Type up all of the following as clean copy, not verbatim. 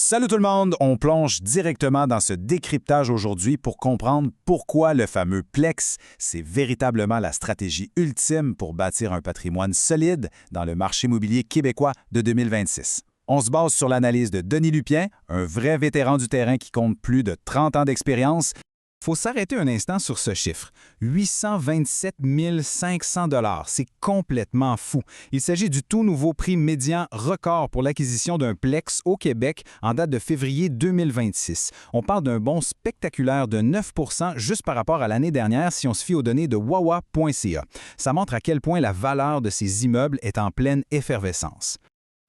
Salut tout le monde! On plonge directement dans ce décryptage aujourd'hui pour comprendre pourquoi le fameux Plex, c'est véritablement la stratégie ultime pour bâtir un patrimoine solide dans le marché immobilier québécois de 2026. On se base sur l'analyse de Denis Lupien, un vrai vétéran du terrain qui compte plus de 30 ans d'expérience. Faut s'arrêter un instant sur ce chiffre. 827 500 $. C'est complètement fou. Il s'agit du tout nouveau prix médian record pour l'acquisition d'un Plex au Québec en date de février 2026. On parle d'un bond spectaculaire de 9 % juste par rapport à l'année dernière si on se fie aux données de wawa.ca. Ça montre à quel point la valeur de ces immeubles est en pleine effervescence.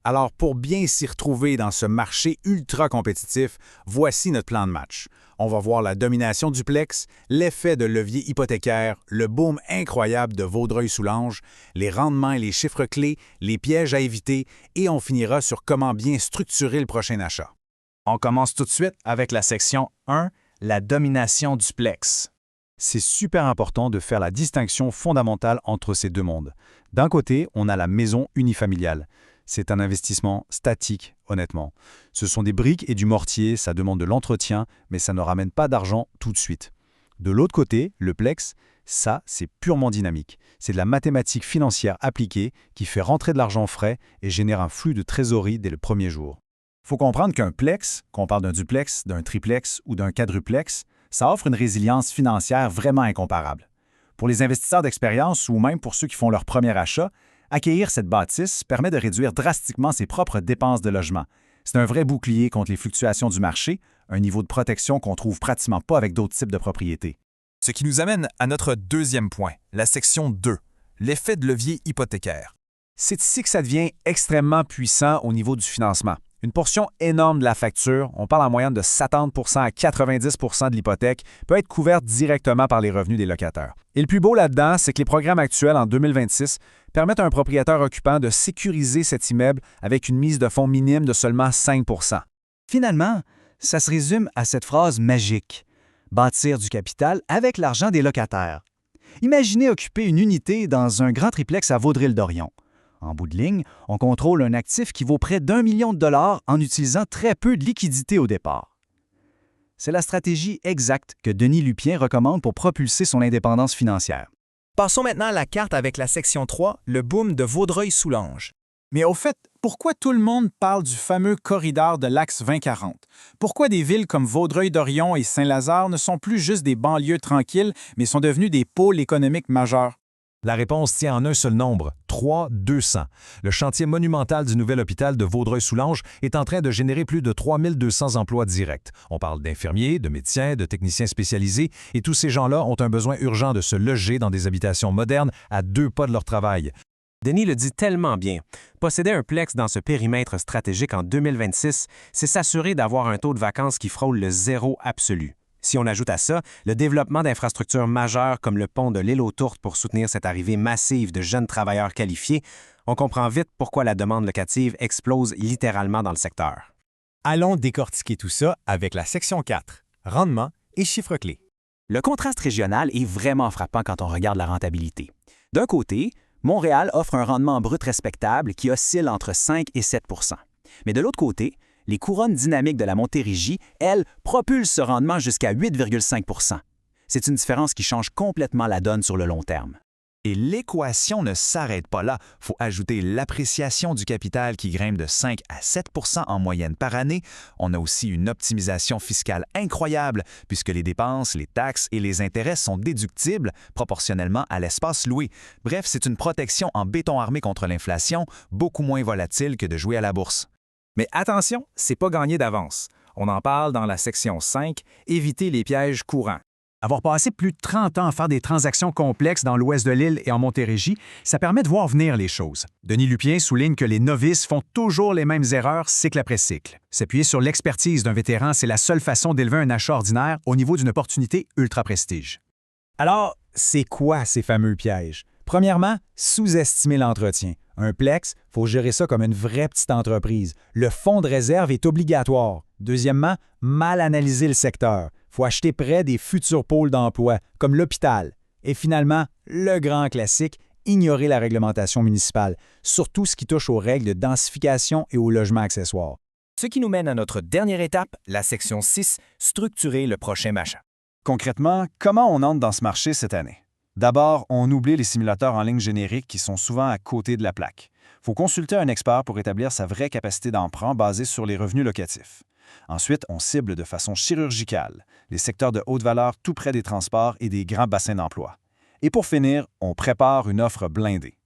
Alors, pour bien s'y retrouver dans ce marché ultra compétitif, voici notre plan de match. On va voir la domination du Plex, l'effet de levier hypothécaire, le boom incroyable de Vaudreuil-Soulanges, les rendements et les chiffres clés, les pièges à éviter, et on finira sur comment bien structurer le prochain achat. On commence tout de suite avec la section 1, la domination du Plex. C'est super important de faire la distinction fondamentale entre ces deux mondes. D'un côté, on a la maison unifamiliale. C'est un investissement statique, honnêtement. Ce sont des briques et du mortier, ça demande de l'entretien, mais ça ne ramène pas d'argent tout de suite. De l'autre côté, le Plex, ça, c'est purement dynamique. C'est de la mathématique financière appliquée qui fait rentrer de l'argent frais et génère un flux de trésorerie dès le premier jour. Il faut comprendre qu'un Plex, qu'on parle d'un duplex, d'un triplex ou d'un quadruplex, ça offre une résilience financière vraiment incomparable. Pour les investisseurs d'expérience ou même pour ceux qui font leur premier achat, acquérir cette bâtisse permet de réduire drastiquement ses propres dépenses de logement. C'est un vrai bouclier contre les fluctuations du marché, un niveau de protection qu'on trouve pratiquement pas avec d'autres types de propriétés. Ce qui nous amène à notre deuxième point, la section 2, l'effet de levier hypothécaire. C'est ici que ça devient extrêmement puissant au niveau du financement. Une portion énorme de la facture, on parle en moyenne de 70 % à 90 % de l'hypothèque, peut être couverte directement par les revenus des locataires. Et le plus beau là-dedans, c'est que les programmes actuels en 2026 permettent à un propriétaire occupant de sécuriser cet immeuble avec une mise de fonds minime de seulement 5 %. Finalement, ça se résume à cette phrase magique: bâtir du capital avec l'argent des locataires. Imaginez occuper une unité dans un grand triplex à Vaudreuil-Dorion. En bout de ligne, on contrôle un actif qui vaut près d'1 million de dollars en utilisant très peu de liquidités au départ. C'est la stratégie exacte que Denis Lupien recommande pour propulser son indépendance financière. Passons maintenant à la carte avec la section 3, le boom de Vaudreuil-Soulanges. Mais au fait, pourquoi tout le monde parle du fameux corridor de l'Axe 2040? Pourquoi des villes comme Vaudreuil-Dorion et Saint-Lazare ne sont plus juste des banlieues tranquilles, mais sont devenues des pôles économiques majeurs? La réponse tient en un seul nombre, 3200. Le chantier monumental du nouvel hôpital de Vaudreuil-Soulanges est en train de générer plus de 3200 emplois directs. On parle d'infirmiers, de médecins, de techniciens spécialisés, et tous ces gens-là ont un besoin urgent de se loger dans des habitations modernes à 2 pas de leur travail. Denis le dit tellement bien. Posséder un Plex dans ce périmètre stratégique en 2026, c'est s'assurer d'avoir un taux de vacances qui frôle le zéro absolu. Si on ajoute à ça le développement d'infrastructures majeures comme le pont de l'île aux Tourtes pour soutenir cette arrivée massive de jeunes travailleurs qualifiés, on comprend vite pourquoi la demande locative explose littéralement dans le secteur. Allons décortiquer tout ça avec la section 4, rendement et chiffres clés. Le contraste régional est vraiment frappant quand on regarde la rentabilité. D'un côté, Montréal offre un rendement brut respectable qui oscille entre 5 et 7 %. Mais de l'autre côté, les couronnes dynamiques de la Montérégie, elles, propulsent ce rendement jusqu'à 8,5 %. C'est une différence qui change complètement la donne sur le long terme. Et l'équation ne s'arrête pas là. Il faut ajouter l'appréciation du capital qui grimpe de 5 à 7 % en moyenne par année. On a aussi une optimisation fiscale incroyable puisque les dépenses, les taxes et les intérêts sont déductibles proportionnellement à l'espace loué. Bref, c'est une protection en béton armé contre l'inflation, beaucoup moins volatile que de jouer à la bourse. Mais attention, c'est pas gagné d'avance. On en parle dans la section 5, éviter les pièges courants. Avoir passé plus de 30 ans à faire des transactions complexes dans l'ouest de l'île et en Montérégie, ça permet de voir venir les choses. Denis Lupien souligne que les novices font toujours les mêmes erreurs cycle après cycle. S'appuyer sur l'expertise d'un vétéran, c'est la seule façon d'élever un achat ordinaire au niveau d'une opportunité ultra prestige. Alors, c'est quoi ces fameux pièges? Premièrement, sous-estimer l'entretien. Un Plex, il faut gérer ça comme une vraie petite entreprise. Le fonds de réserve est obligatoire. Deuxièmement, mal analyser le secteur. Il faut acheter près des futurs pôles d'emploi, comme l'hôpital. Et finalement, le grand classique, ignorer la réglementation municipale, surtout ce qui touche aux règles de densification et aux logements accessoires. Ce qui nous mène à notre dernière étape, la section 6, structurer le prochain achat. Concrètement, comment on entre dans ce marché cette année? D'abord, on oublie les simulateurs en ligne génériques qui sont souvent à côté de la plaque. Il faut consulter un expert pour établir sa vraie capacité d'emprunt basée sur les revenus locatifs. Ensuite, on cible de façon chirurgicale les secteurs de haute valeur tout près des transports et des grands bassins d'emploi. Et pour finir, on prépare une offre blindée.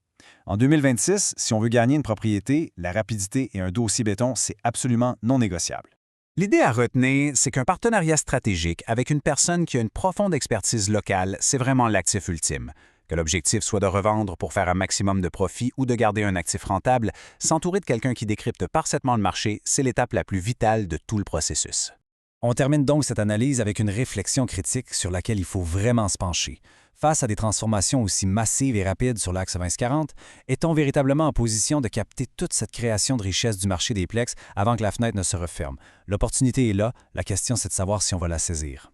En 2026, si on veut gagner une propriété, la rapidité et un dossier béton, c'est absolument non négociable. L'idée à retenir, c'est qu'un partenariat stratégique avec une personne qui a une profonde expertise locale, c'est vraiment l'actif ultime. Que l'objectif soit de revendre pour faire un maximum de profit ou de garder un actif rentable, s'entourer de quelqu'un qui décrypte parfaitement le marché, c'est l'étape la plus vitale de tout le processus. On termine donc cette analyse avec une réflexion critique sur laquelle il faut vraiment se pencher. Face à des transformations aussi massives et rapides sur l'axe 20-40, est-on véritablement en position de capter toute cette création de richesse du marché des plex avant que la fenêtre ne se referme? L'opportunité est là, la question c'est de savoir si on va la saisir.